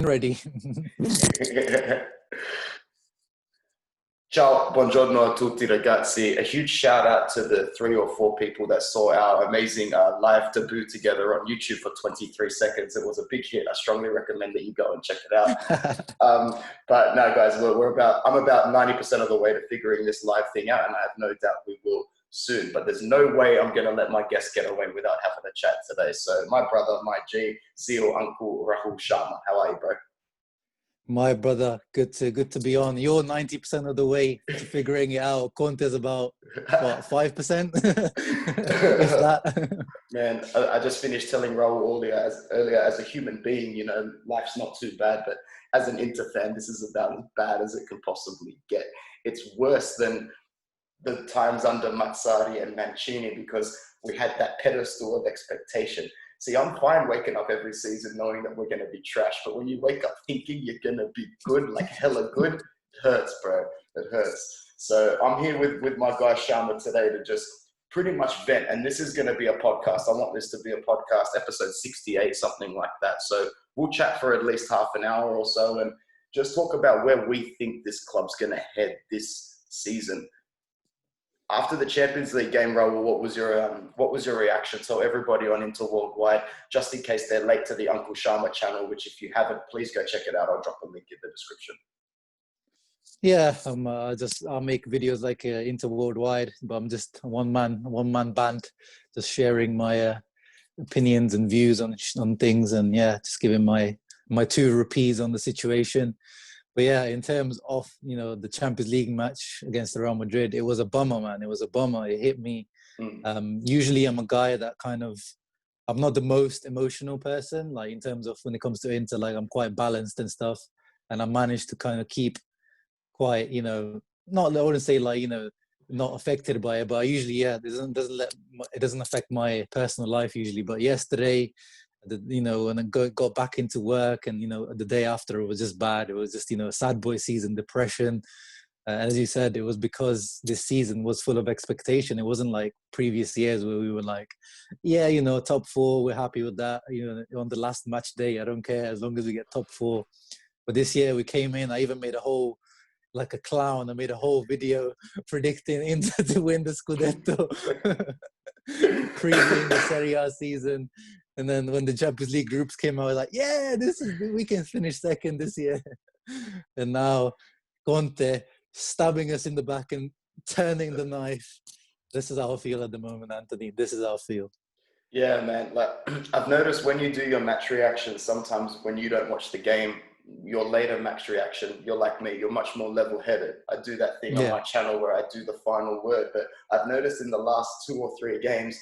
ready. Ciao, buongiorno a tutti ragazzi. A huge shout out to the 3 or 4 people that saw our amazing live debut together on YouTube for 23 seconds. It was a big hit. I strongly recommend that you go and check it out. But no, guys, I'm about 90% of the way to figuring this live thing out, and I have no doubt we will soon. But there's no way I'm going to let my guests get away without having a chat today. So my brother, my G, Zio, Uncle Sharma. How are you, bro? My brother, good to be on. You're 90% of the way to figuring it out. Conte's about, what, 5%? If that. Man, I just finished telling Raul earlier as a human being, you know, life's not too bad, but as an Inter fan, this is about as bad as it can possibly get. It's worse than the times under Mazzarri and Mancini because we had that pedestal of expectation. See, I'm fine waking up every season knowing that we're going to be trash, but when you wake up thinking you're going to be good, like hella good, it hurts, bro. It hurts. So I'm here with my guy Sharma today to just pretty much vent, and this is going to be a podcast. I want this to be a podcast, episode 68, something like that. So we'll chat for at least half an hour or so and just talk about where we think this club's going to head this season. After the Champions League game, Raul, what was your reaction? Tell everybody on Inter Worldwide, just in case they're late to the Uncle Sharma channel, which if you haven't, please go check it out. I'll drop a link in the description. Yeah, I'll make videos like Inter Worldwide, but I'm just a one man band, just sharing my opinions and views on things, and yeah, just giving my 2 rupees on the situation. But yeah, in terms of, you know, the Champions League match against Real Madrid, it was a bummer, man. It was a bummer. It hit me. Usually I'm a guy that I'm not the most emotional person, like in terms of when it comes to Inter, like I'm quite balanced and stuff. And I managed to kind of keep quite, you know, I wouldn't say like, you know, not affected by it, but I usually, yeah, it doesn't affect my personal life usually. But yesterday, you know, and then got back into work, and you know, the day after it was just bad. It was just, you know, sad boy season, depression. As you said, it was because this season was full of expectation. It wasn't like previous years where we were like, yeah, you know, top 4, we're happy with that. You know, on the last match day, I don't care as long as we get top 4. But this year we came in. I even made like a clown. I made a whole video predicting Inter to win the Scudetto, previewing the Serie A season. And then when the Champions League groups came out, I was like, yeah, we can finish second this year. And now Conte stabbing us in the back and turning the knife. This is how I feel at the moment, Anthony. This is how I feel. Yeah, man. Like I've noticed when you do your match reactions, sometimes when you don't watch the game, your later match reaction, you're like me, you're much more level-headed. I do that thing on my channel where I do the final word, but I've noticed in the last 2 or 3 games,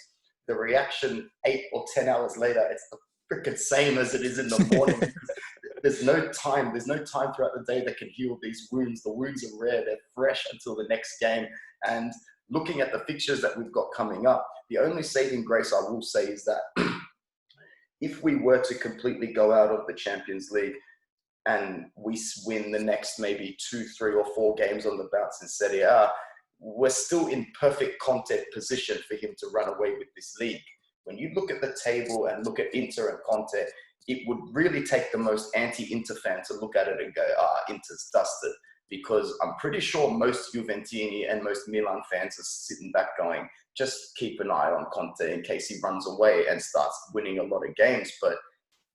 the reaction 8 or 10 hours later, it's the freaking same as it is in the morning. There's no time throughout the day that can heal these wounds. The wounds are rare, they're fresh until the next game. And looking at the fixtures that we've got coming up, the only saving grace I will say is that if we were to completely go out of the Champions League and we win the next maybe 2, 3 or 4 games on the bounce in Serie A, we're still in perfect Conte position for him to run away with this league. When you look at the table and look at Inter and Conte, it would really take the most anti-Inter fan to look at it and go, Inter's dusted. Because I'm pretty sure most Juventini and most Milan fans are sitting back going, just keep an eye on Conte in case he runs away and starts winning a lot of games. But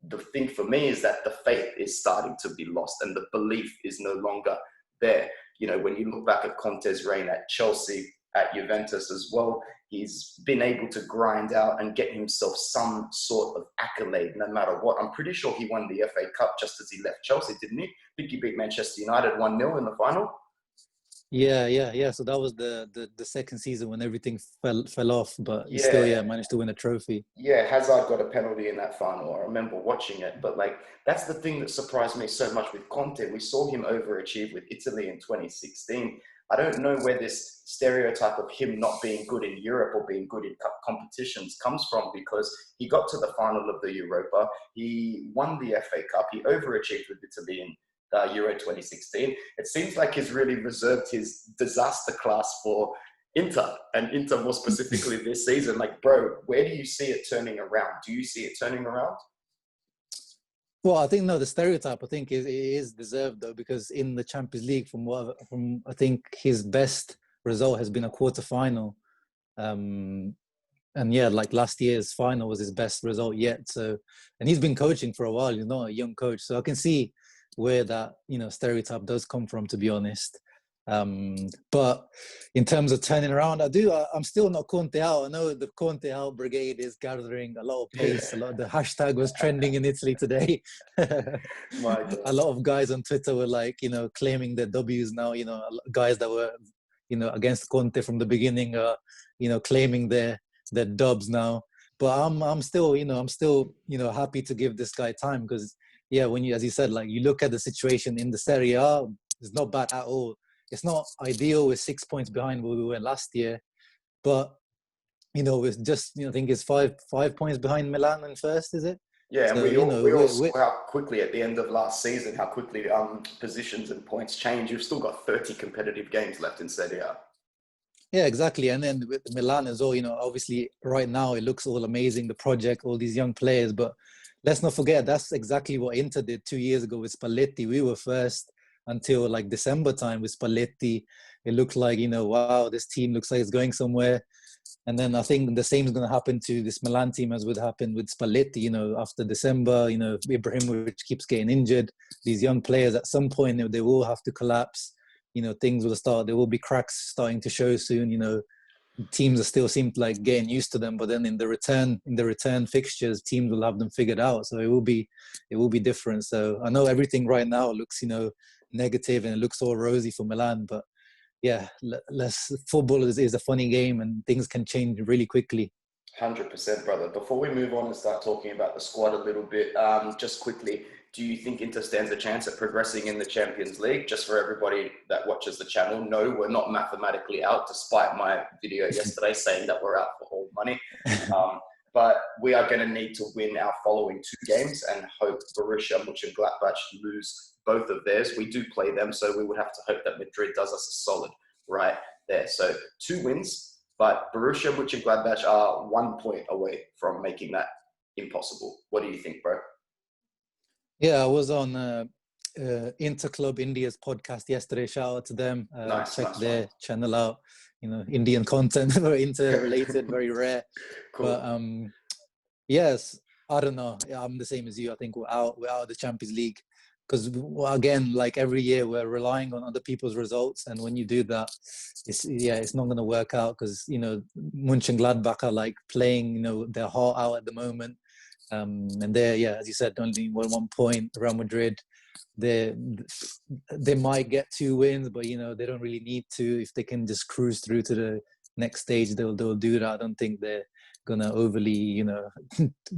the thing for me is that the faith is starting to be lost and the belief is no longer there. You know, when you look back at Conte's reign at Chelsea, at Juventus as well, he's been able to grind out and get himself some sort of accolade no matter what. I'm pretty sure he won the FA Cup just as he left Chelsea, didn't he? I think he beat Manchester United 1-0 in the final. Yeah. So that was the second season when everything fell off, but he still managed to win a trophy. Yeah, Hazard got a penalty in that final. I remember watching it, but like that's the thing that surprised me so much with Conte. We saw him overachieve with Italy in 2016. I don't know where this stereotype of him not being good in Europe or being good in competitions comes from, because he got to the final of the Europa. He won the FA Cup. He overachieved with Italy in Euro 2016. It seems like he's really reserved his disaster class for Inter, and Inter more specifically this season. Like, bro, where do you see it turning around? Do you see it turning around? Well, I think no, the stereotype I think is deserved though, because in the Champions League, from I think his best result has been a quarter final, and yeah, like last year's final was his best result yet. So, and he's been coaching for a while. He's not a young coach, so I can see where that stereotype does come from, to be honest. But in terms of turning around, I'm still not Conte out. I know the Conte out brigade is gathering a lot of pace. The hashtag was trending in Italy today. My God. A lot of guys on Twitter were like, claiming their W's now. Guys that were, against Conte from the beginning are, claiming their dubs now. But I'm still happy to give this guy time, because yeah, when you, as you said, like you look at the situation in the Serie A, it's not bad at all. It's not ideal. We're 6 points behind where we were last year, but it's just I think it's five points behind Milan in first, is it? Yeah, so, and we all saw how quickly at the end of last season, how quickly positions and points change. You've still got 30 competitive games left in Serie A. Yeah, exactly. And then with Milan as well, obviously right now it looks all amazing, the project, all these young players, but let's not forget that's exactly what Inter did 2 years ago with Spalletti. We were first until like December time with Spalletti. It looked like, wow, this team looks like it's going somewhere. And then I think the same is going to happen to this Milan team as would happen with Spalletti, after December, Ibrahimovic keeps getting injured. These young players at some point, they will have to collapse. Things will start, there will be cracks starting to show soon. Teams are still seem like getting used to them, but then in the return fixtures, teams will have them figured out. So it will be different. So I know everything right now looks, negative and it looks all rosy for Milan, but yeah, football is a funny game and things can change really quickly. 100%, brother. Before we move on and start talking about the squad a little bit, just quickly, do you think Inter stands a chance at progressing in the Champions League? Just for everybody that watches the channel, no, we're not mathematically out, despite my video yesterday saying that we're out for all money. But we are going to need to win our following 2 games and hope Borussia Mönchengladbach lose both of theirs. We do play them, so we would have to hope that Madrid does us a solid right there. So 2 wins, but Borussia Mönchengladbach are 1 point away from making that impossible. What do you think, bro? Yeah, I was on Inter Club India's podcast yesterday. Shout out to them. Check their channel out. Indian content, very Inter-related, very rare. Cool. But yes, I don't know. Yeah, I'm the same as you. I think we're out of the Champions League because, again, like every year, we're relying on other people's results, and when you do that, it's not going to work out because Mönchengladbach are like playing their heart out at the moment. And they're, as you said, only 1 point. Real Madrid, they might get 2 wins, but they don't really need to. If they can just cruise through to the next stage, they'll do that. I don't think they're gonna overly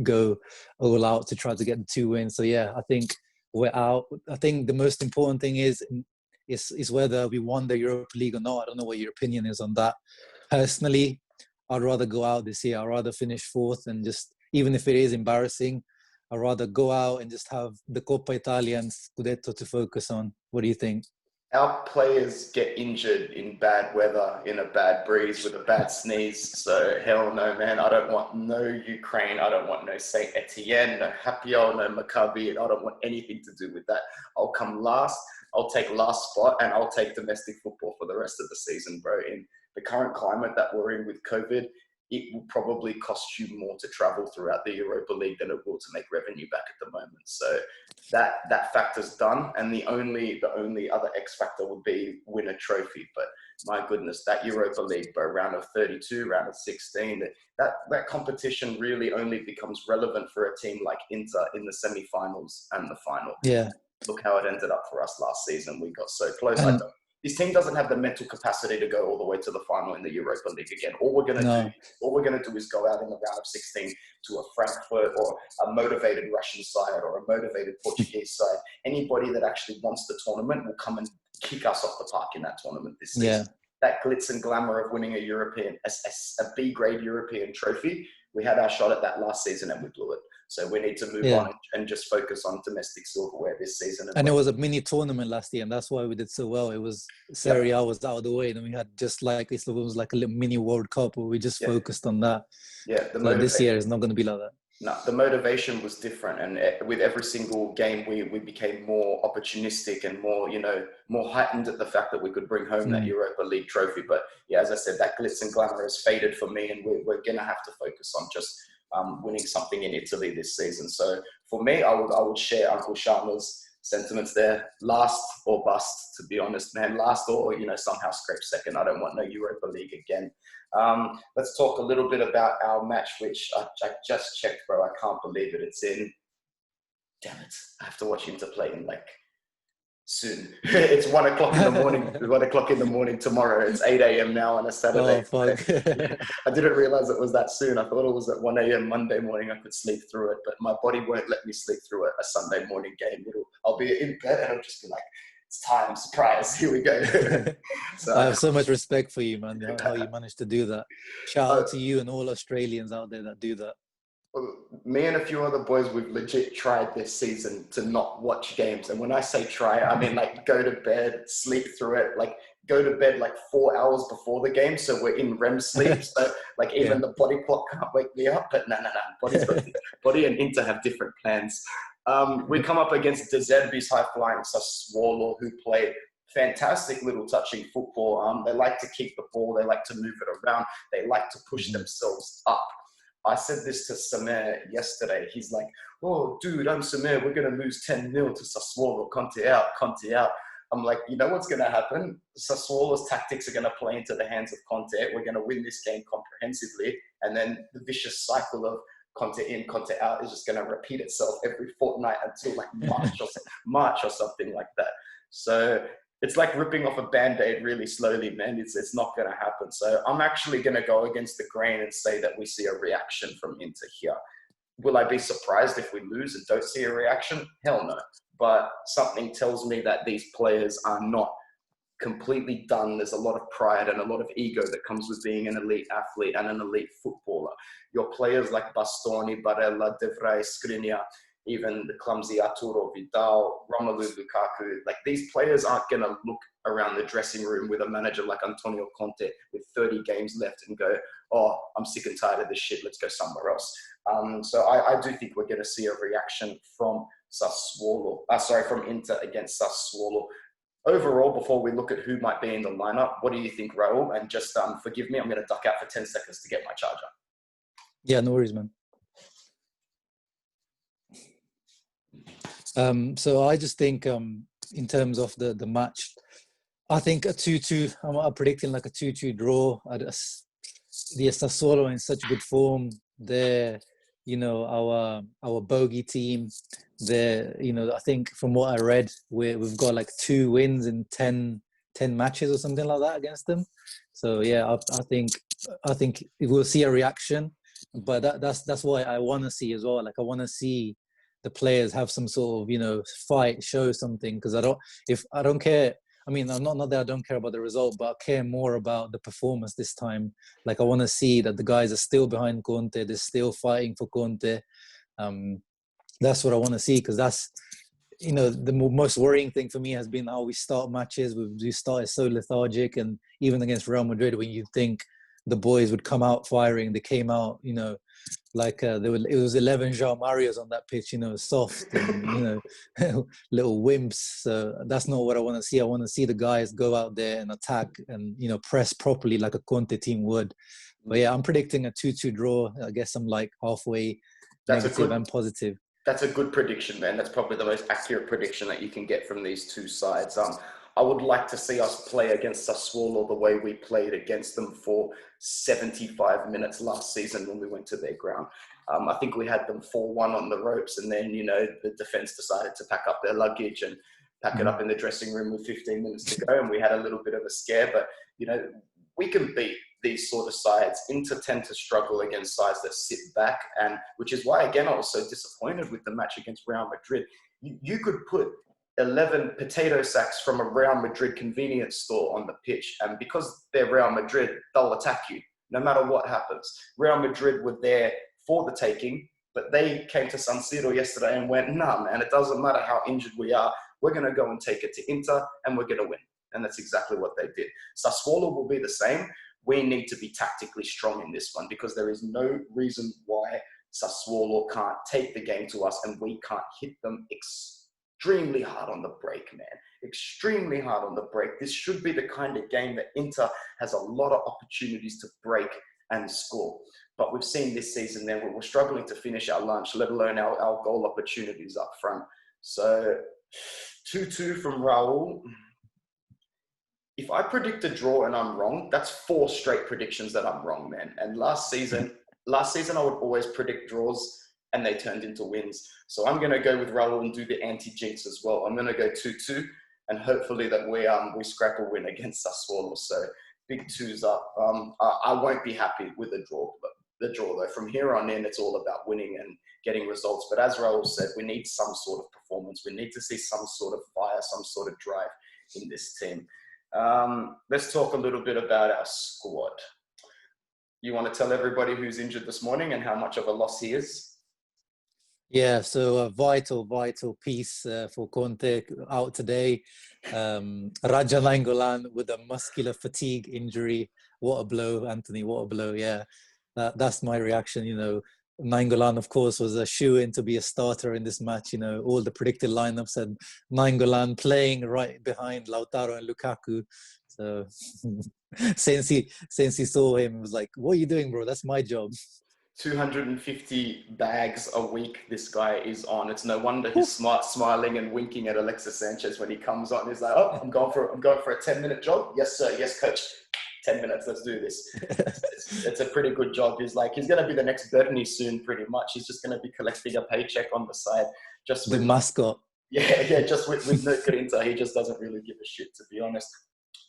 go all out to try to get the 2 wins. So yeah, I think we're out. I think the most important thing is whether we won the Europa League or not. I don't know what your opinion is on that. Personally, I'd rather go out this year. I'd rather finish 4th and just, even if it is embarrassing, I'd rather go out and just have the Coppa Italia and Scudetto to focus on. What do you think? Our players get injured in bad weather, in a bad breeze, with a bad sneeze. So hell no, man. I don't want no Ukraine. I don't want no Saint Etienne, no Hapiol, no Maccabi. I don't want anything to do with that. I'll come last. I'll take last spot and I'll take domestic football for the rest of the season, bro. In the current climate that we're in with COVID, it will probably cost you more to travel throughout the Europa League than it will to make revenue back at the moment. So that factor's done. And the only other X factor would be win a trophy. But my goodness, that Europa League, bro, round of 32, round of 16, that competition really only becomes relevant for a team like Inter in the semi-finals and the final. Yeah. Look how it ended up for us last season. We got so close. This team doesn't have the mental capacity to go all the way to the final in the Europa League again. All we're gonna do is go out in the round of 16 to a Frankfurt or a motivated Russian side or a motivated Portuguese side. Anybody that actually wants the tournament will come and kick us off the park in that tournament this season. Yeah. That glitz and glamour of winning a B-grade European trophy, we had our shot at that last season and we blew it. So we need to move on and just focus on domestic silverware this season. And it was a mini tournament last year, and that's why we did so well. It was Serie A was out of the way, and we had just like it was like a little mini World Cup where we just focused on that. Yeah, so this year is not going to be like that. No, the motivation was different, and with every single game, we became more opportunistic and more, you know, more heightened at the fact that we could bring home that Europa League trophy. But yeah, as I said, that glitz and glamour has faded for me, and we're gonna have to focus on just winning something in Italy this season. So for me, I would share Uncle Sharma's sentiments there. Last or bust, to be honest, man. Last or, you know, somehow scrape second. I don't want no Europa League again. Let's talk a little bit about our match, which I just checked, bro. I can't believe it. It's in, damn it, I have to watch Inter play in like soon. It's 1 o'clock in the morning. 1 o'clock in the morning tomorrow. It's 8 a.m. now on a Saturday. Oh, fuck. Yeah, I didn't realize it was that soon. I thought it was at 1 a.m. Monday morning. I could sleep through it, but my body won't let me sleep through a Sunday morning game. I'll be in bed and I'll just be like, it's time, surprise, here we go. So I have so much respect for you, man, how you managed to do that. Shout out to you and all Australians out there that do that. Me and a few other boys, we've legit tried this season to not watch games. And when I say try, I mean like go to bed, sleep through it, like go to bed like 4 hours before the game. So we're in REM sleep. So like even the body clock can't wake me up. But no. Body and Inter have different plans. We come up against De Zerbi's high-flying Sassuolo, who play fantastic little touching football. They like to keep the ball. They like to move it around. They like to push themselves up. I said this to Samir yesterday. He's like, oh, dude, I'm Samir. We're going to lose 10-0 to Sassuolo. Conte out. I'm like, you know what's going to happen? Sassuolo's tactics are going to play into the hands of Conte. We're going to win this game comprehensively. And then the vicious cycle of Conte in, Conte out is just going to repeat itself every fortnight until like March or something like that. So it's like ripping off a Band-Aid really slowly, man. It's not going to happen. So I'm actually going to go against the grain and say that we see a reaction from Inter here. Will I be surprised if we lose and don't see a reaction? Hell no. But something tells me that these players are not completely done. There's a lot of pride and a lot of ego that comes with being an elite athlete and an elite footballer. Your players like Bastoni, Barella, De Vrij, Skriniar, even the clumsy Arturo Vidal, Romelu Lukaku, like these players aren't going to look around the dressing room with a manager like Antonio Conte with 30 games left and go, oh, I'm sick and tired of this shit, let's go somewhere else. So I do think we're going to see a reaction from from Inter against Sassuolo. Overall, before we look at who might be in the lineup, what do you think, Raul? And just forgive me, I'm going to duck out for 10 seconds to get my charger. Yeah, no worries, man. So I just think in terms of the match, I think a 2-2, I'm predicting like a 2-2 draw. The Sassuolo in such good form. They're, you know, our bogey team. They're, you know, I think from what I read, we've got like 2 wins in 10 matches or something like that against them. So yeah, I think we'll see a reaction, but that's what I want to see as well. Like I want to see the players have some sort of, you know, fight, show something, because I don't care. I mean, not that I don't care about the result, but I care more about the performance this time. Like I want to see that the guys are still behind Conte, they're still fighting for Conte. That's what I want to see, because that's, you know, the most worrying thing for me has been how we start matches. We started so lethargic, and even against Real Madrid, when you think the boys would come out firing, they came out, you know, like it was 11 João Marios on that pitch, you know, soft and, you know, little wimps. So that's not what I want to see. I want to see the guys go out there and attack and, you know, press properly like a Conte team would. But yeah, I'm predicting a 2-2 draw. I guess I'm like halfway negative and positive. That's a good prediction, man. That's probably the most accurate prediction that you can get from these two sides. I would like to see us play against Sassuolo the way we played against them for 75 minutes last season when we went to their ground. I think we had them 4-1 on the ropes, and then, you know, the defense decided to pack up their luggage and pack it up in the dressing room with 15 minutes to go, and we had a little bit of a scare. But, you know, we can beat these sort of sides. Inter tend to struggle against sides that sit back, and which is why, again, I was so disappointed with the match against Real Madrid. You could put 11 potato sacks from a Real Madrid convenience store on the pitch, and because they're Real Madrid, they'll attack you no matter what happens. Real Madrid were there for the taking, but they came to San Siro yesterday and went, nah, man, it doesn't matter how injured we are. We're going to go and take it to Inter, and we're going to win. And that's exactly what they did. Sassuolo will be the same. We need to be tactically strong in this one, because there is no reason why Sassuolo can't take the game to us and we can't hit them extremely hard on the break, man. Extremely hard on the break. This should be the kind of game that Inter has a lot of opportunities to break and score. But we've seen this season then we're struggling to finish our lunch, let alone our goal opportunities up front. So 2-2 from Raul. If I predict a draw and I'm wrong, that's 4 straight predictions that I'm wrong, man. And last season I would always predict draws and they turned into wins. So I'm going to go with Raul and do the anti-jinx as well. I'm going to go 2-2 and hopefully that we scrap a win against Sassuolo. So big 2s up. I won't be happy with a draw, but the draw though. From here on in, it's all about winning and getting results. But as Raul said, we need some sort of performance. We need to see some sort of fire, some sort of drive in this team. Let's talk a little bit about our squad. You want to tell everybody who's injured this morning and how much of a loss he is? Yeah, so a vital piece for Conte out today. Raja Nainggolan with a muscular fatigue injury. What a blow, Anthony, what a blow. Yeah, that's my reaction. You know, Nainggolan, of course, was a shoe-in to be a starter in this match. You know, all the predicted lineups had Nainggolan playing right behind Lautaro and Lukaku. So Sensi saw him and was like, what are you doing, bro? That's my job. 250 bags a week this guy is on. It's no wonder he's smiling and winking at Alexis Sanchez when he comes on. He's like, oh, I'm going for a 10-minute job. Yes, sir. Yes, coach. 10 minutes. Let's do this. It's a pretty good job. He's going to be the next Bernie soon, pretty much. He's just going to be collecting a paycheck on the side. Just with the mascot. Yeah, just with no Grinta. He just doesn't really give a shit, to be honest.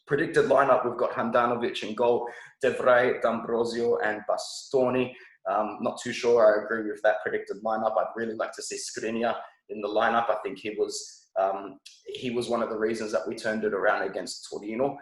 Predicted lineup, we've got Handanovic in goal, De Vrij, D'Ambrosio, and Bastoni. Not too sure I agree with that predicted lineup. I'd really like to see Skriniar in the lineup. I think he was one of the reasons that we turned it around against Torino.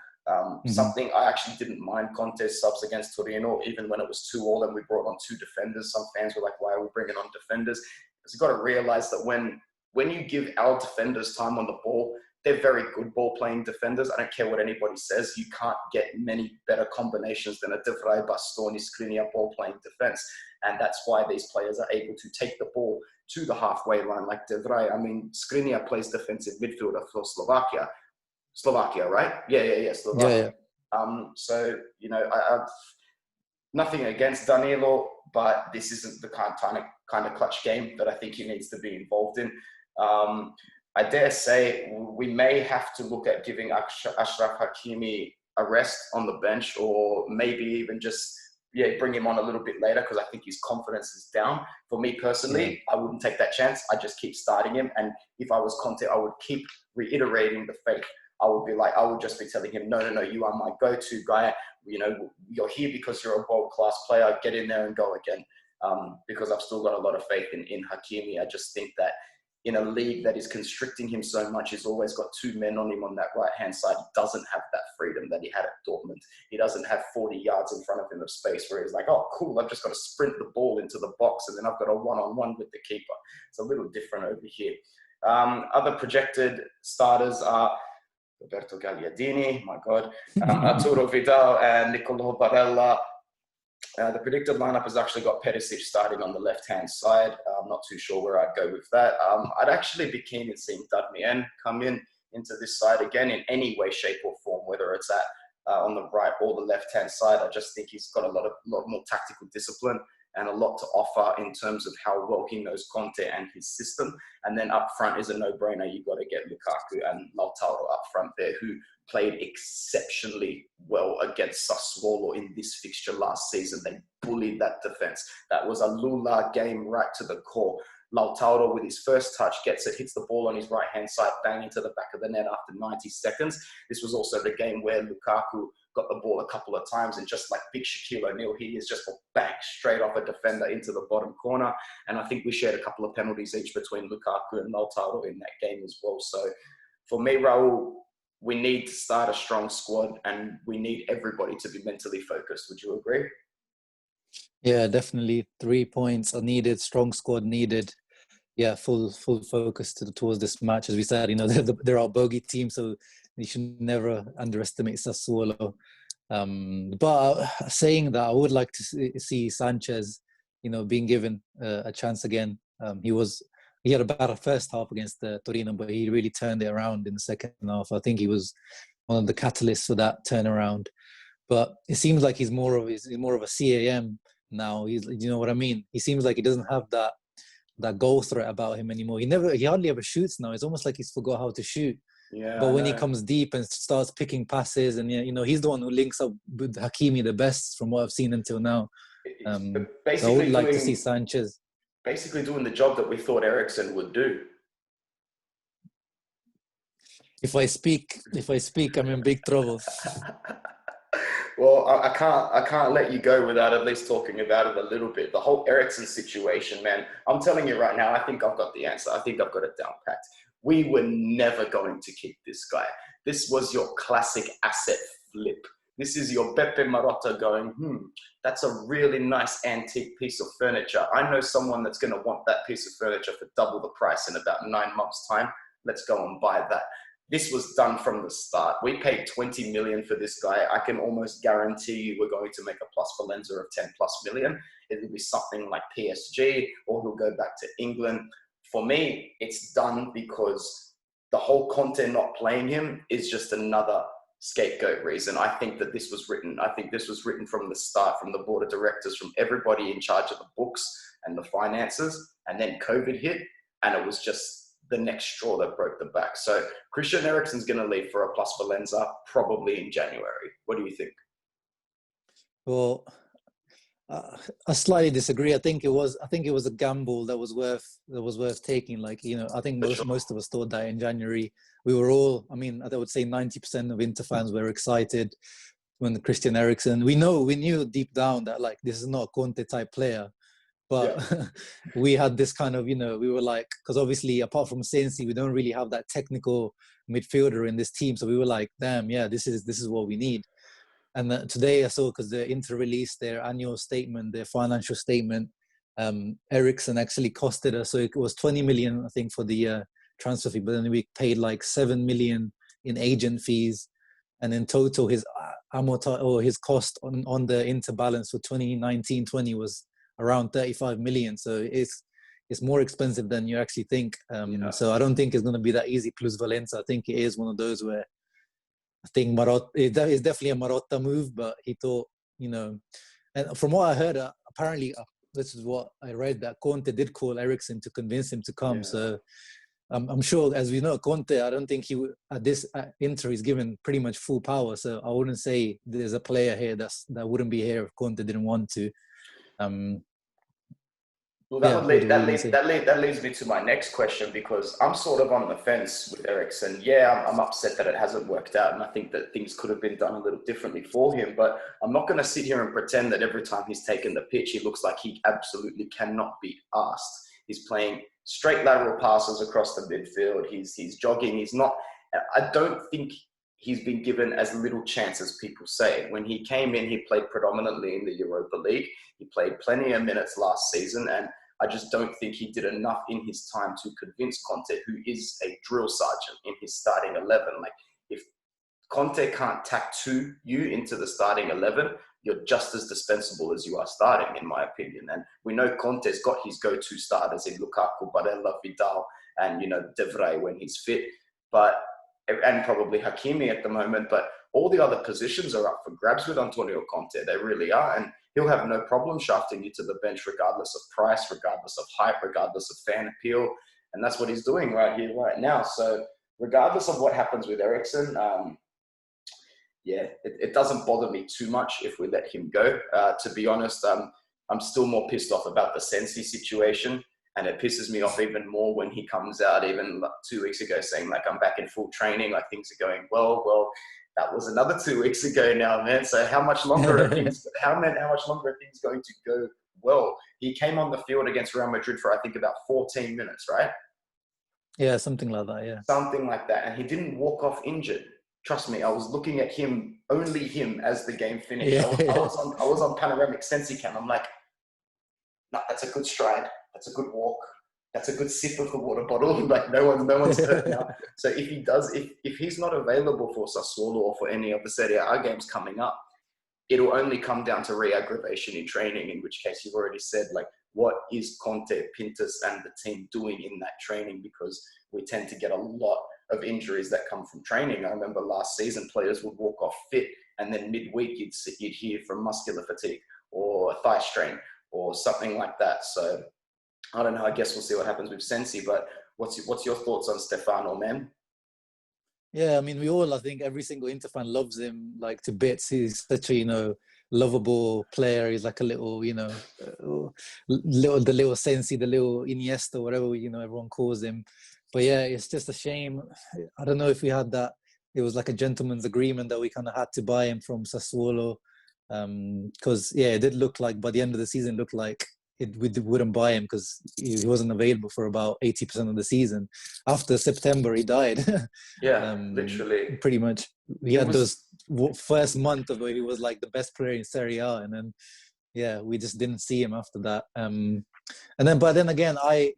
Something I actually didn't mind Conte's subs against Torino, even when it was 2-2 and we brought on 2 defenders. Some fans were like, why are we bringing on defenders? Because you've got to realize that when you give our defenders time on the ball, they're very good ball-playing defenders. I don't care what anybody says. You can't get many better combinations than a De Vrij, Bastoni, Skriniar ball-playing defense. And that's why these players are able to take the ball to the halfway line like De Vrij. I mean, Skriniar plays defensive midfielder for Slovakia. Slovakia, right? Yeah, Slovakia. Yeah. So, you know, I've nothing against Danilo, but this isn't the kind of clutch game that I think he needs to be involved in. I dare say we may have to look at giving Achraf Hakimi a rest on the bench, or maybe even just bring him on a little bit later, because I think his confidence is down. For me personally, I wouldn't take that chance. I just keep starting him, and if I was Conte, I would keep reiterating the faith. I would just be telling him, no, you are my go-to guy. You know, you're here because you're a world-class player. Get in there and go again. Because I've still got a lot of faith in Hakimi. I just think that in a league that is constricting him so much, he's always got 2 men on him on that right-hand side. He doesn't have that freedom that he had at Dortmund. He doesn't have 40 yards in front of him of space where he's like, oh, cool, I've just got to sprint the ball into the box and then I've got a one-on-one with the keeper. It's a little different over here. Other projected starters are Roberto Gagliardini, my God, Arturo Vidal and Nicolo Barella. The predicted lineup has actually got Perisic starting on the left-hand side. I'm not too sure where I'd go with that. I'd actually be keen in seeing Darmian come into this side again in any way, shape or form, whether it's on the right or the left-hand side. I just think he's got a lot more tactical discipline and a lot to offer in terms of how well he knows Conte and his system. And then up front is a no-brainer. You've got to get Lukaku and Lautaro up front there, who played exceptionally well against Sassuolo in this fixture last season. They bullied that defense. That was a Lula game right to the core. Lautaro, with his first touch, gets it, hits the ball on his right-hand side, bang into the back of the net after 90 seconds. This was also the game where Lukaku got the ball a couple of times, and just like big Shaquille O'Neal, he is just a bang straight off a defender into the bottom corner. And I think we shared a couple of penalties each between Lukaku and Lautaro in that game as well. So for me, Raul, we need to start a strong squad and we need everybody to be mentally focused. Would you agree? Yeah, definitely. 3 points are needed. Strong squad needed. Yeah, full focus towards this match. As we said, you know, they're our bogey team, so you should never underestimate Sassuolo. But saying that, I would like to see Sanchez being given a chance again. He had a bad first half against Torino, but he really turned it around in the second half. I think he was one of the catalysts for that turnaround. But it seems like he's more of a CAM now. You know what I mean? He seems like he doesn't have that goal threat about him anymore. He hardly ever shoots now. It's almost like he's forgot how to shoot. Yeah, but when he comes deep and starts picking passes, and he's the one who links up with Hakimi the best from what I've seen until now. So I would like to see Sanchez basically doing the job that we thought Eriksen would do. If I speak, I'm in big trouble. Well, I can't let you go without at least talking about it a little bit. The whole Eriksen situation, man. I'm telling you right now, I think I've got the answer. I think I've got it down packed. We were never going to keep this guy. This was your classic asset flip. This is your Beppe Marotta going, that's a really nice antique piece of furniture. I know someone that's going to want that piece of furniture for double the price in about 9 months' time. Let's go and buy that. This was done from the start. We paid 20 million for this guy. I can almost guarantee you we're going to make a plus Valenza of 10 plus million. It will be something like PSG, or he'll go back to England. For me, it's done because the whole Conte not playing him is just another scapegoat reason. I think this was written from the start, from the board of directors, from everybody in charge of the books and the finances. And then COVID hit, and it was just the next straw that broke the back. So Christian Eriksen's going to leave for a plus Valenza probably in January. What do you think? Well, I slightly disagree. I think it was a gamble that was worth taking. Like, I think most of us thought that in January we were all, I would say 90% of Inter fans were excited when the Christian Eriksen, we knew deep down that like, this is not a Conte type player. But we had this kind of, we were like, because obviously apart from Sensi, we don't really have that technical midfielder in this team. So we were like, damn, yeah, this is what we need. And today I saw, because the Inter released their annual statement, their financial statement, Eriksen actually costed us. So it was 20 million, I think, for the transfer fee. But then we paid like 7 million in agent fees. And in total, his cost on the Inter balance for 2019-20 was around 35 million. So it's more expensive than you actually think. So I don't think it's going to be that easy plus Valenza. I think it is one of those where I think Marotta, it is definitely a Marotta move, but he thought, and from what I heard, apparently, this is what I read, that Conte did call Eriksen to convince him to come. Yeah. So I'm sure, as we know, Conte, I don't think he would, at Inter, he's given pretty much full power. So I wouldn't say there's a player here that wouldn't be here if Conte didn't want to. Well, that leads me to my next question, because I'm sort of on the fence with Eriksen. Yeah, I'm upset that it hasn't worked out, and I think that things could have been done a little differently for him. But I'm not going to sit here and pretend that every time he's taken the pitch, he looks like he absolutely cannot be asked. He's playing straight lateral passes across the midfield. He's jogging. He's not. I don't think he's been given as little chance as people say. When he came in, he played predominantly in the Europa League. He played plenty of minutes last season, and I just don't think he did enough in his time to convince Conte, who is a drill sergeant, in his starting 11. Like, if Conte can't tattoo you into the starting 11, you're just as dispensable as you are starting, in my opinion. And we know Conte's got his go-to starters in Lukaku, Barella, Vidal, and, De Vrij when he's fit, and probably Hakimi at the moment. But all the other positions are up for grabs with Antonio Conte. They really are. And he'll have no problem shafting you to the bench, regardless of price, regardless of hype, regardless of fan appeal. And that's what he's doing right here, right now. So regardless of what happens with Eriksen, it doesn't bother me too much if we let him go. To be honest, I'm still more pissed off about the Sensi situation. And it pisses me off even more when he comes out, even 2 weeks ago, saying, like, I'm back in full training, like, things are going well. Well, that was another 2 weeks ago now, man. So how much longer are things going to go well? He came on the field against Real Madrid for, I think, about 14 minutes, right? Yeah, something like that, yeah. Something like that. And he didn't walk off injured. Trust me, I was looking at him, only him, as the game finished. Yeah. I was on panoramic Sensi cam. I'm like, no, that's a good stride. That's a good walk. That's a good sip of the water bottle. Like, no one's hurt now. So if he's not available for Sassuolo or for any of the Serie A games coming up, it'll only come down to re-aggravation in training, in which case you've already said, like, what is Conte, Pintus, and the team doing in that training? Because we tend to get a lot of injuries that come from training. I remember last season, players would walk off fit, and then midweek you'd hear from muscular fatigue or thigh strain or something like that. So I don't know. I guess we'll see what happens with Sensi. But what's your thoughts on Stefano, man? Yeah, I mean, I think every single Inter fan loves him like to bits. He's such a, lovable player. He's like a little, the little Sensi, the little Iniesta, whatever, everyone calls him. But yeah, it's just a shame. I don't know if we had that. It was like a gentleman's agreement that we kind of had to buy him from Sassuolo. Because, it did look like by the end of the season, it looked like we wouldn't buy him because he wasn't available for about 80% of the season. After September, he died. Yeah, literally. Pretty much. He had those first month of where he was like the best player in Serie A, and then we just didn't see him after that. But then again, I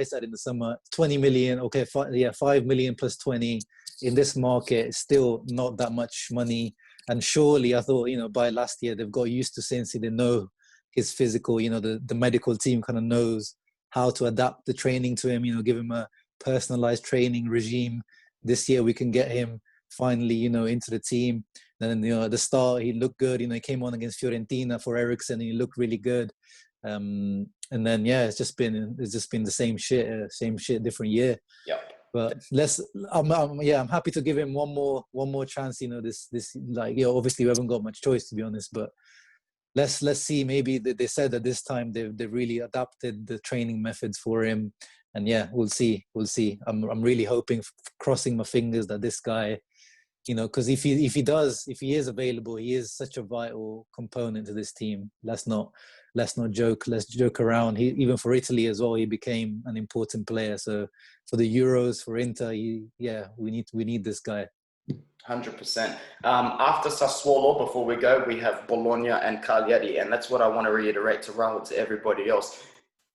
said in the summer, 20 million. Okay, 5 million plus 20 in this market is still not that much money. And surely I thought, by last year they've got used to Sensi. They know his physical, the medical team kind of knows how to adapt the training to him, give him a personalized training regime. This year we can get him finally, into the team. And then, at the start he looked good. He came on against Fiorentina for Eriksen and he looked really good. And then, it's just been the same shit, different year. Yeah. But I'm happy to give him one more chance. Obviously we haven't got much choice, to be honest, but let's see. Maybe they said that this time they really adapted the training methods for him, and we'll see. I'm really hoping, crossing my fingers, that this guy, because if he is available, he is such a vital component to this team. Let's not joke. Let's joke around. Even for Italy as well, he became an important player. So for the Euros, for Inter, we need this guy. 100%. After Sassuolo, before we go, we have Bologna and Cagliari, and that's what I want to reiterate to Raul, to everybody else.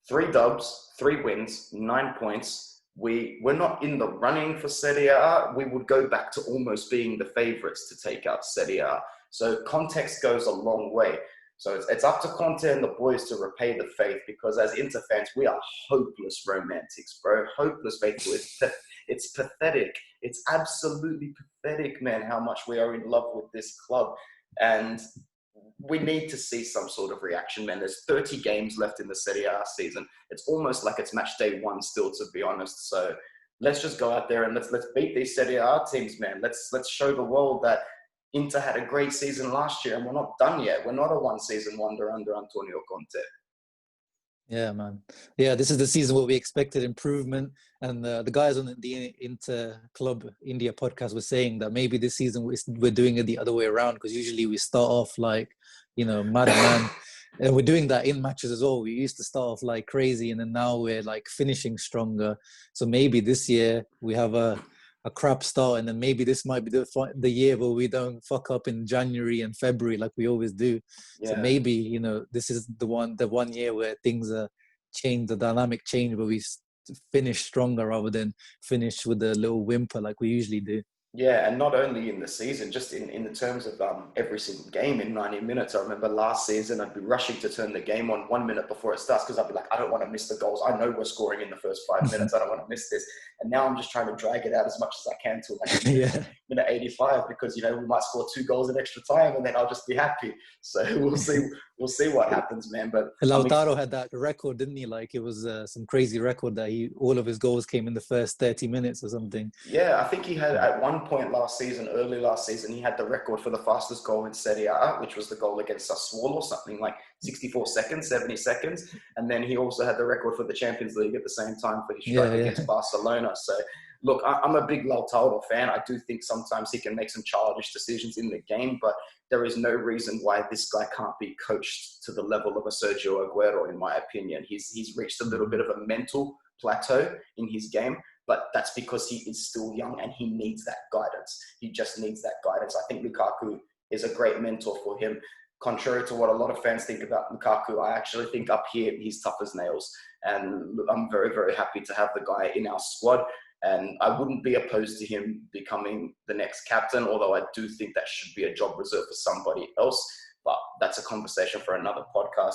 3 dubs, 3 wins, 9 points. We're not in the running for Serie A. We would go back to almost being the favourites to take out Serie A. So context goes a long way. So it's up to Conte and the boys to repay the faith, because as Inter fans, we are hopeless romantics, bro. Hopeless faithful. It's pathetic. It's absolutely pathetic, man, how much we are in love with this club. And we need to see some sort of reaction, man. There's 30 games left in the Serie A season. It's almost like it's match day 1 still, to be honest. So let's just go out there and let's beat these Serie A teams, man. Let's show the world that Inter had a great season last year and we're not done yet. We're not a one-season wonder under Antonio Conte. Yeah, man. Yeah, this is the season where we expected improvement. And the guys on the Inter Club India podcast were saying that maybe this season we're doing it the other way around, because usually we start off like, madman. And we're doing that in matches as well. We used to start off like crazy, and then now we're like finishing stronger. So maybe this year we have a crap start, and then maybe this might be the year where we don't fuck up in January and February like we always do. Yeah. So maybe this is the one year where things are changed, the dynamic change, where we finish stronger rather than finish with a little whimper like we usually do. Yeah, and not only in the season, just in the terms of every single game in 90 minutes. I remember last season, I'd be rushing to turn the game on 1 minute before it starts, because I'd be like, I don't want to miss the goals. I know we're scoring in the first 5 minutes. I don't want to miss this. And now I'm just trying to drag it out as much as I can to like minute 85, because, we might score 2 goals in extra time and then I'll just be happy. So we'll see what happens, man. But Lautaro had that record, didn't he? Like it was some crazy record that all of his goals came in the first 30 minutes or something. Yeah, I think he had at one point early last season, he had the record for the fastest goal in Serie A, which was the goal against Sassuolo, something like 64 seconds, 70 seconds. And then he also had the record for the Champions League at the same time for his strike against Barcelona. So look, I'm a big Lautaro fan. I do think sometimes he can make some childish decisions in the game, but there is no reason why this guy can't be coached to the level of a Sergio Aguero, in my opinion. He's reached a little bit of a mental plateau in his game, but that's because he is still young and he needs that guidance. He just needs that guidance. I think Lukaku is a great mentor for him. Contrary to what a lot of fans think about Lukaku, I actually think up here he's tough as nails. And I'm very, very happy to have the guy in our squad. And I wouldn't be opposed to him becoming the next captain, although I do think that should be a job reserved for somebody else. But that's a conversation for another podcast.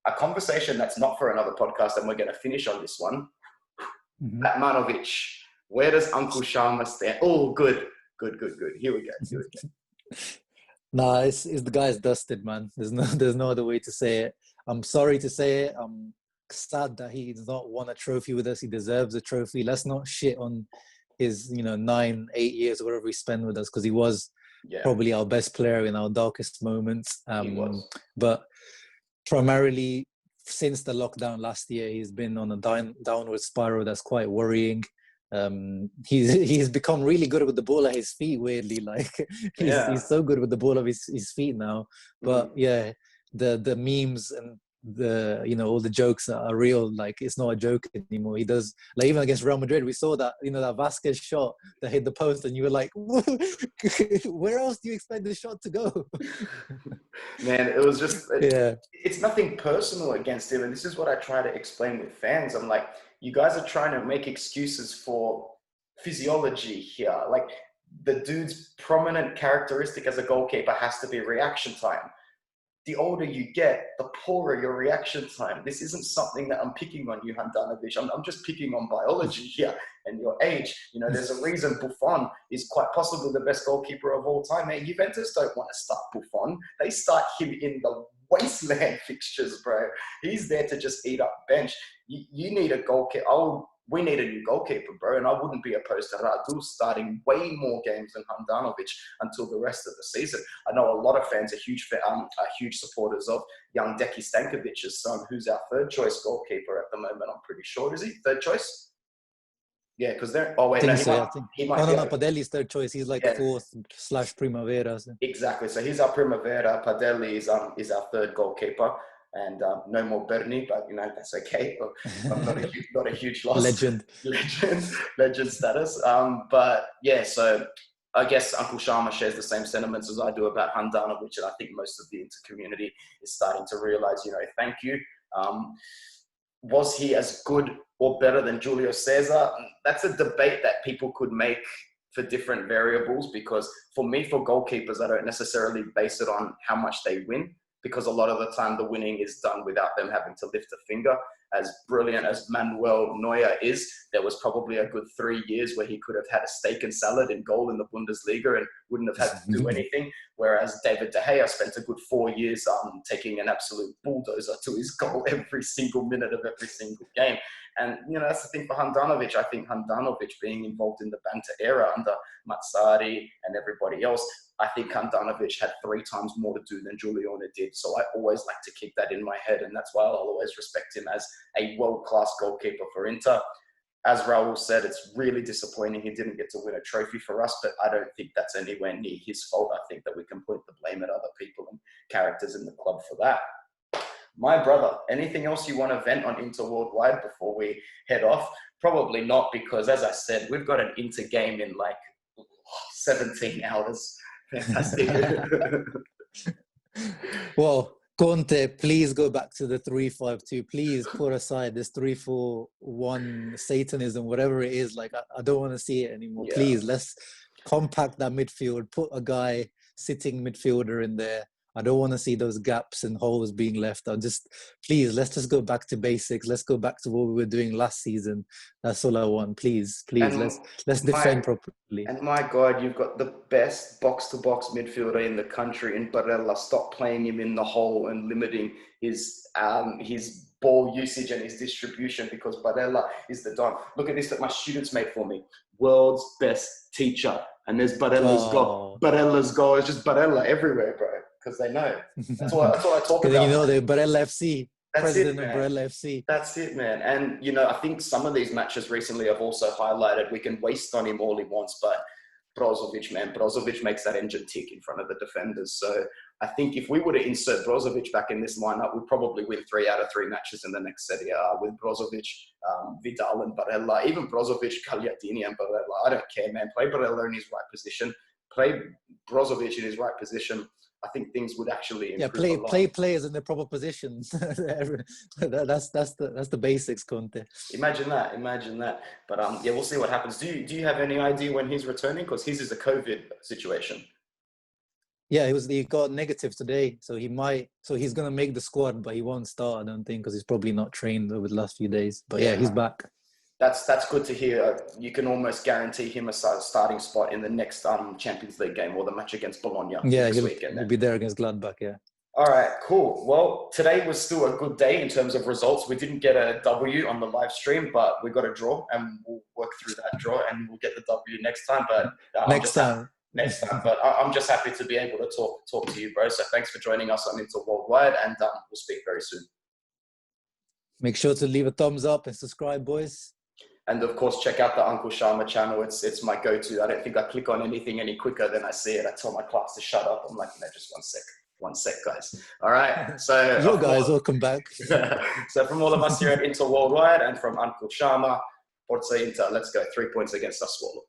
A conversation that's not for another podcast, and we're going to finish on this one. Batmanovic, where does Uncle Sharma stand? Oh, good. Here we go. Nah, it's the guy's dusted, man. There's no other way to say it. I'm sorry to say it. I'm sad that he's not won a trophy with us. He deserves a trophy. Let's not shit on his 9-8 years or whatever he spent with us, because he was probably our best player in our darkest moments. He was. But primarily since the lockdown last year, he's been on a downward spiral that's quite worrying. He's become really good with the ball at his feet, weirdly. Like he's so good with the ball of his feet now. But the memes and the all the jokes are real. Like it's not a joke anymore. He does, like, even against Real Madrid, we saw that that Vasquez shot that hit the post, and you were like, where else do you expect the shot to go? Man, it was just it's nothing personal against him, and this is what I try to explain with fans. I'm like, you guys are trying to make excuses for physiology here. Like, the dude's prominent characteristic as a goalkeeper has to be reaction time. The older you get, the poorer your reaction time. This isn't something that I'm picking on you, Handanovic. I'm just picking on biology here and your age. There's a reason Buffon is quite possibly the best goalkeeper of all time. Man, Juventus don't want to start Buffon. They start him in the wasteland fixtures, bro. He's there to just eat up bench. You need a goalkeeper. We need a new goalkeeper, bro, and I wouldn't be opposed to Radu starting way more games than Handanovic until the rest of the season. I know a lot of fans are huge supporters of young Deki Stankovic's son, who's our third choice goalkeeper at the moment. I'm pretty sure. Is he third choice? Yeah, because they're. Oh wait, he might. No, Padelli's third choice. He's like fourth / Primavera. So. Exactly. So he's our Primavera. Padelli is our third goalkeeper. And no more Bernie, but that's okay. I'm not a huge loss. Legend status. But yeah, so I guess Uncle Sharma shares the same sentiments as I do about Handanovic, and I think most of the Inter community is starting to realize, thank you. Was he as good or better than Julio Cesar? That's a debate that people could make for different variables, because for me, for goalkeepers, I don't necessarily base it on how much they win, because a lot of the time the winning is done without them having to lift a finger. As brilliant as Manuel Neuer is, there was probably a good 3 years where he could have had a steak and salad in goal in the Bundesliga and wouldn't have had to do anything. Whereas David De Gea spent a good 4 years taking an absolute bulldozer to his goal every single minute of every single game. And, that's the thing for Handanovic. I think Handanovic being involved in the banter era under Mazzari and everybody else, I think Handanovic had 3 times more to do than Giuliano did. So I always like to keep that in my head. And that's why I'll always respect him as a world-class goalkeeper for Inter. As Raul said, it's really disappointing he didn't get to win a trophy for us, but I don't think that's anywhere near his fault. I think that we can point the blame at other people and characters in the club for that. My brother, anything else you want to vent on Inter Worldwide before we head off? Probably not, because as I said, we've got an Inter game in like 17 hours. Fantastic. Well, Conte, please go back to the 3-5-2. Please put aside this 3-4-1 Satanism, whatever it is. Like, I don't want to see it anymore. Yeah. Please, let's compact that midfield. Put a guy sitting midfielder in there. I don't want to see those gaps and holes being left. Please, let's just go back to basics. Let's go back to what we were doing last season. That's all I want. Please, let's defend properly. And my God, you've got the best box-to-box midfielder in the country in Barella. Stop playing him in the hole and limiting his ball usage and his distribution, because Barella is the don. Look at this that my students made for me. World's best teacher. And there's Barella's goal. Barella's goal. It's just Barella everywhere, bro. Because they know. That's what I talk about. The Barella FC. That's president it, of Barella FC. That's it, man. And, I think some of these matches recently have also highlighted we can waste on him all he wants, but Brozovic makes that engine tick in front of the defenders. So I think if we were to insert Brozovic back in this lineup, we'd probably win 3 out of 3 matches in the next Serie A with Brozovic, Vidal and Barella. Even Brozovic, Gagliardini and Barella. I don't care, man. Play Barella in his right position. Play Brozovic in his right position. I think things would actually improve play a lot. play players in the proper positions. that's the basics, Conte. Imagine that. But yeah, we'll see what happens. Do you have any idea when he's returning? Because his is a COVID situation. Yeah, he got negative today, so he's gonna make the squad, but he won't start, I don't think, because he's probably not trained over the last few days. But yeah, he's back. That's good to hear. You can almost guarantee him a starting spot in the next Champions League game or the match against Bologna next weekend. He'll be there against Gladbach, yeah. All right, cool. Well, today was still a good day in terms of results. We didn't get a W on the live stream, but we got a draw, and we'll work through that draw, and we'll get the W next time. But next time. But I'm just happy to be able to talk to you, bro. So thanks for joining us on Inter Worldwide, and we'll speak very soon. Make sure to leave a thumbs up and subscribe, boys. And of course, check out the Uncle Sharma channel. It's my go-to. I don't think I click on anything any quicker than I see it. I tell my class to shut up. I'm like, no, just 1 sec, guys. All right. So you guys, welcome back. So from all of us here at Inter Worldwide and from Uncle Sharma, Forza Inter, let's go. 3 points against Sassuolo.